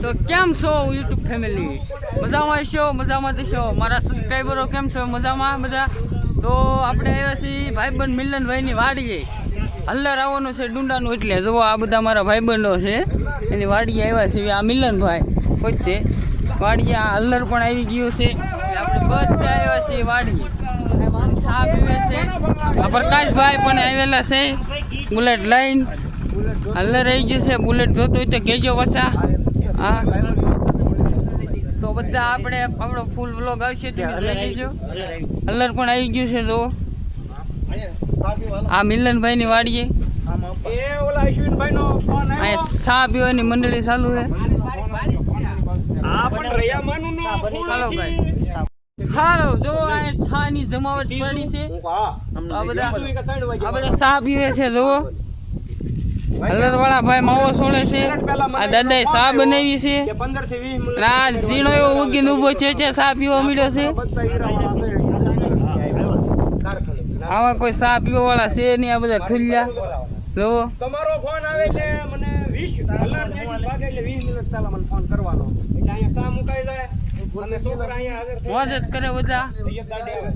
તો કેમ છો યુટ્યુબ ફેમિલી? મજામાં છો? મજામાં છો? મારા સબસ્ક્રાઈબરો કેમ છો? મજામાં બધા? તો આપણે આવ્યા છીએ ભાઈબંધ મિલનભાઈની વાડીએ. હલ્લર આવવાનું છે ડુંડાનું, એટલે જુઓ આ બધા મારા ભાઈબંધો છે એની વાડીએ આવ્યા છીએ. આ મિલનભાઈ પોતે વાડીએ, આ હલ્લર પણ આવી ગયું છે. આપણે બધા આવ્યા છીએ વાડીએ. ચા પીવે છે. આ પ્રકાશભાઈ પણ આવેલા છે બુલેટ લાઈન. હલ્લર આવી ગયું છે. બુલેટ જોતું હોય તો કહેજો પાછા. હા, તો બધા આપણે આપણો ફૂલ વ્લોગ આવશે તમે જોઈ લેજો. હલ્લર પણ આવી ગયું છે. જો આ મિલનભાઈની વાડીએ અહીંયા ચા પીવાની મંડળી ચાલુ છે. ચાલો ભાઈ, હાલો જો આ ચા ની જમાવટ પડી છે. આ બધા ચા પીવે છે. જો હલ્લર વાળા ભાઈ માવો સોળે છે. આ દાદાએ ચા બનાવી છે. આ ઝીણો એવો ઉગીને ઉભો છે, ચા પીવા મળ્યો છે. આવા કોઈ ચા પીવા વાળા છે નહીં. આ બધા ઠુલ્યા જોવો. તમારો ફોન આવે એટલે મને 20 હલ્લર ભાગે એટલે 20 મિનિટ પહેલા મને ફોન કરવાનો, એટલે અહીંયા ચા મુકાઈ જાય અને છોકરા અહીંયા હાજર થઈ મોજ જ કરે બધા.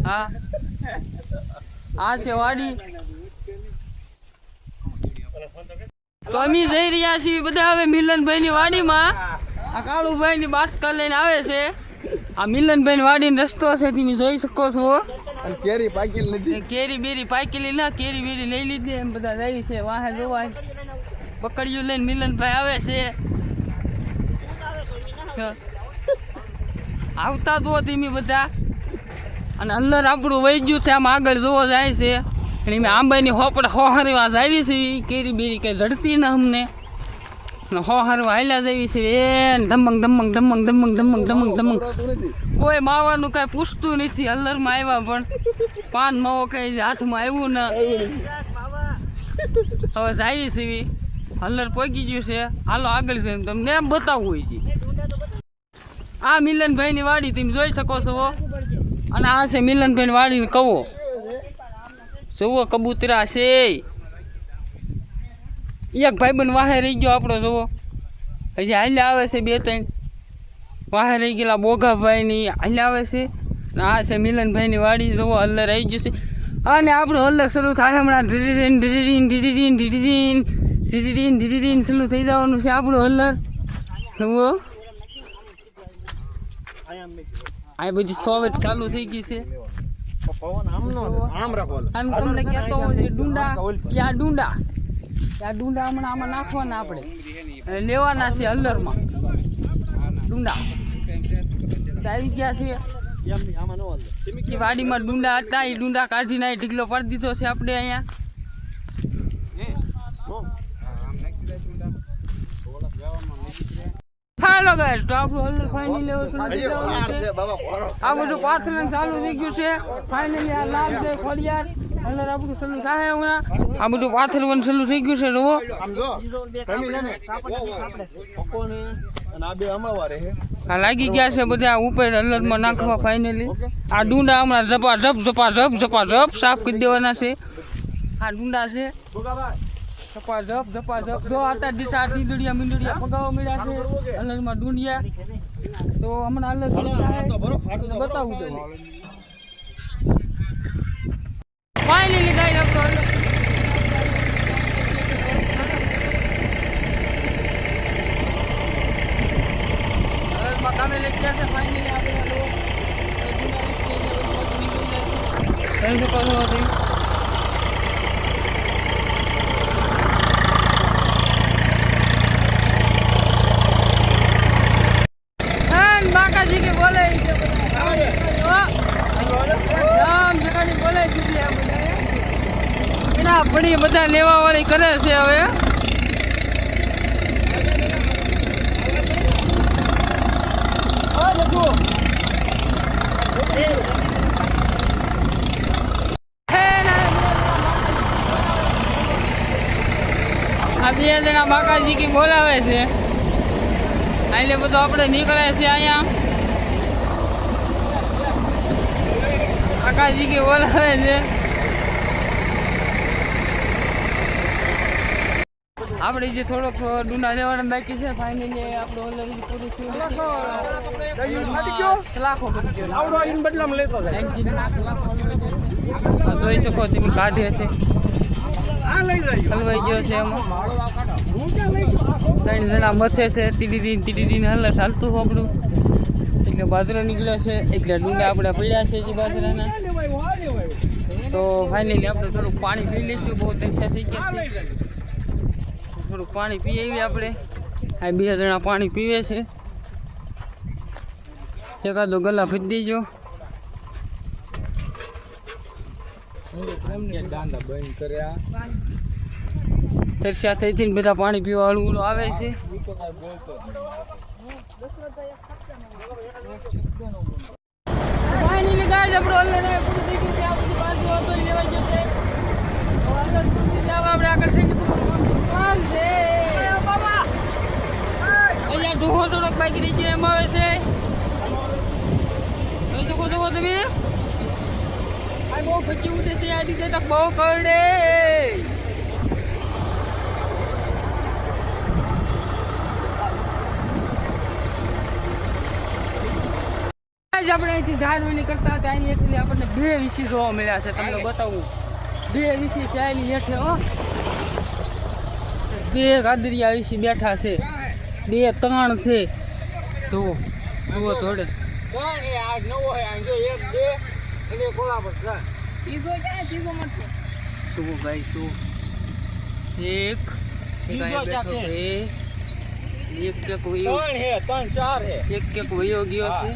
હા, આ છે વાડી. તો અમે જઈ રહ્યા છીએ બધા હવે મિલનભાઈની વાડીમાં. આ કાળુભાઈની બાસ્કા લઈને આવે છે. આ મિલનભાઈની વાડીનો રસ્તો છે, તમે જોઈ શકો છો. કેરી પાકેલી નથી. કેરી બેરી પાકેલી ના, કેરી બેરી લઈ લીધી. એમ બધા જાય છે વાહે જોવાય. પકડ્યું લઈને મિલનભાઈ આવે છે. આવતા તો તમે બધા. અને અંદર આપણું વહી ગયું છે. આમ આગળ જોવો જાય છે. એટલે મેં આંબાની હોપડ હોહરવા આવી છે. કેરી બેરી કંઈ જડતી ના અમને. હોહરવા હાલ્યા જવી છે. એ ધમંગ ધમંગ ધમંગ ધમંગ ધમંગ ધમંગ ધમંગ. કોઈ માવાનું કાંઈ પૂછતું નથી. હલ્લરમાં આવ્યા પણ પાન માવો કઈ હાથમાં આવ્યું ને. હવે જાય છે. હલ્લર પહોંચી ગયું છે. હાલો આગળ છે તમને એમ બતાવવું હોય છે. આ મિલનભાઈની વાડી તમે જોઈ શકો છો. અને આ છે મિલનભાઈની વાડીને કવો. જુઓ કબૂતરા છે. એક ભાઈબંધ વાહે રહી ગયો આપણો. જુઓ હજી હાલ્યા આવે છે 2-3 વાહે રહી ગયેલા બોઘાભાઈની હાલ્યા આવે છે. આ છે મિલનભાઈની વાડી. જુઓ હલ્લર આવી ગયું છે. અને આપણું હલ્લર શરૂ થાય હમણાં. ધીરીન ધીરીન ધીરીન ધીરીન ધીરીન ધીરીન શરૂ થઈ જવાનું છે આપણું હલ્લર. જુઓ આ બધી સોવેટ ચાલુ થઈ ગઈ છે. તમને કહેતો હોય ડુંડા, ક્યાં ડુંડા, ત્યાં ડુંડા હમણાં આમાં નાખવાના આપણે લેવાના છે હલ્લરમાં. ડુંડા આવી ગયા છે. વાડીમાં ડુંડા હતા, એ ડુંડા કાઢીને ઢીકલો પાડી દીધો છે આપણે અહીંયા. હાલો ગાઈસ, તો આપણું હલ્લર ફાઇનલી આ બધું પાથરણ ચાલુ થઈ ગયું છે. ફાઇનલી આ લાલ છે ખોડિયાર હલ્લર આપણું ચાલુ થાય હમણાં. આ બધું પાથરવાનું ચાલુ થઈ ગયું છે. જુઓ આ લાગી ગયા છે બધા ઉપર હલ્લરમાં નાખવા. ફાઇનલી આ ડુંડા હમણાં ઝપાઝપ ઝપાઝપ ઝપાઝપ સાફ કરી દેવાના છે. આ ડુંડા છે ઝપાઝપ ઝપાઝપ. જો આટા દીટા ટીંદડિયા મીંદડિયા પગાવા મળ્યા છે હલ્લરમાં ડુંડિયા. તો હમણાં હલ્લર બતાવું તો ફાઇનલી ગાઈ આપણો હલ્લરમાં કામે લઈ ગયા છે. ફાઇનલી આપણે બાકાજી કે બોલે એના પડી બધા લેવા વાળી કરે છે. હવે આ 2 જણા બાકાજી કે બોલાવે છે. એટલે બધું આપણે નીકળે છે અહીંયા. કાકાજી કે બોલાવે છે. આપણે જે થોડોક ડુંડા લેવાના બાકી છે ફાઇનલી આપણો ઓલરેડી પૂરું થયું સલાખો કરી ગયો આવડો આવીને બદલામાં લેતો જાય જોઈ શકો તમે કાઢે છે આ લઈ જાય હલવાઈ ગયો છે એમાં હું ક્યાં લઈ ગયો 3 જણા મથે છે ટીડીડી હલર ચાલતું આપણું એટલે બાજરો નીકળ્યો છે એટલે ડુંડા આપણે પડ્યા છે જે બાજરાના તો ફાઇનલી આપણે થોડુંક પાણી પી લઈશું બહુ તરસ્યા થઈ ગયા છે થોડુંક પાણી પી આવીએ આપણે આ 2 જણા પાણી પીવે છે એકાદો ગલા ફીટ દેજો દાંડા બંધ કર્યા તરસ્યા થઈ થઈને બધા પાણી પીવા વાળું આવે છે ફાઇનલી ગાઈસ આપણો ઓલરેડી પૂરું થઈ ગયું છે આ બધી બાજુ હતો એ લેવાઈ ગયો છે તો આગળ પૂરી જાવ આપણે આગળ થઈ ગયું કોણ છે અહીંયા ઢોહો થોડોક બાકી રહી ગયો એમ આવે છે જોઈ શકો છો તમે આ બહુ ફચી ઉઠે છે આ ડીજે તક બહુ કરડે આપણે અહીંથી ઝાડવેલી કરતા હતા એની એટલે આપણને 2 વીસી જોવા મળ્યા છે તમને બતાવું 2 વીસી છે એની હેઠે હો 2 ગાદરિયા વીસી બેઠા છે 2 ત્રણ છે જુઓ જુઓ થોડે શું ભાઈ શું એક વયો ગયો છે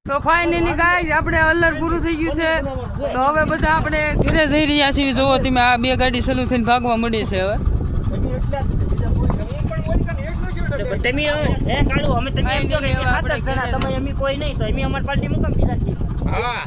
તો ફાઇનલી ગાઈસ આપણે અલર પૂરું થઈ ગયું છે તો હવે બધા આપણે ઘરે જઈ રહ્યા છીએ જોવો તમે આ 2 ગાડી ચાલુ થઈને ભાગવા મળી છે હવે તમે હે કાળુ અમે તમે એમ કહો કે 7 જણા તમે એમ કોઈ નહીં તો એમ અમાર પાર્ટી મુકામ પીધા છે હા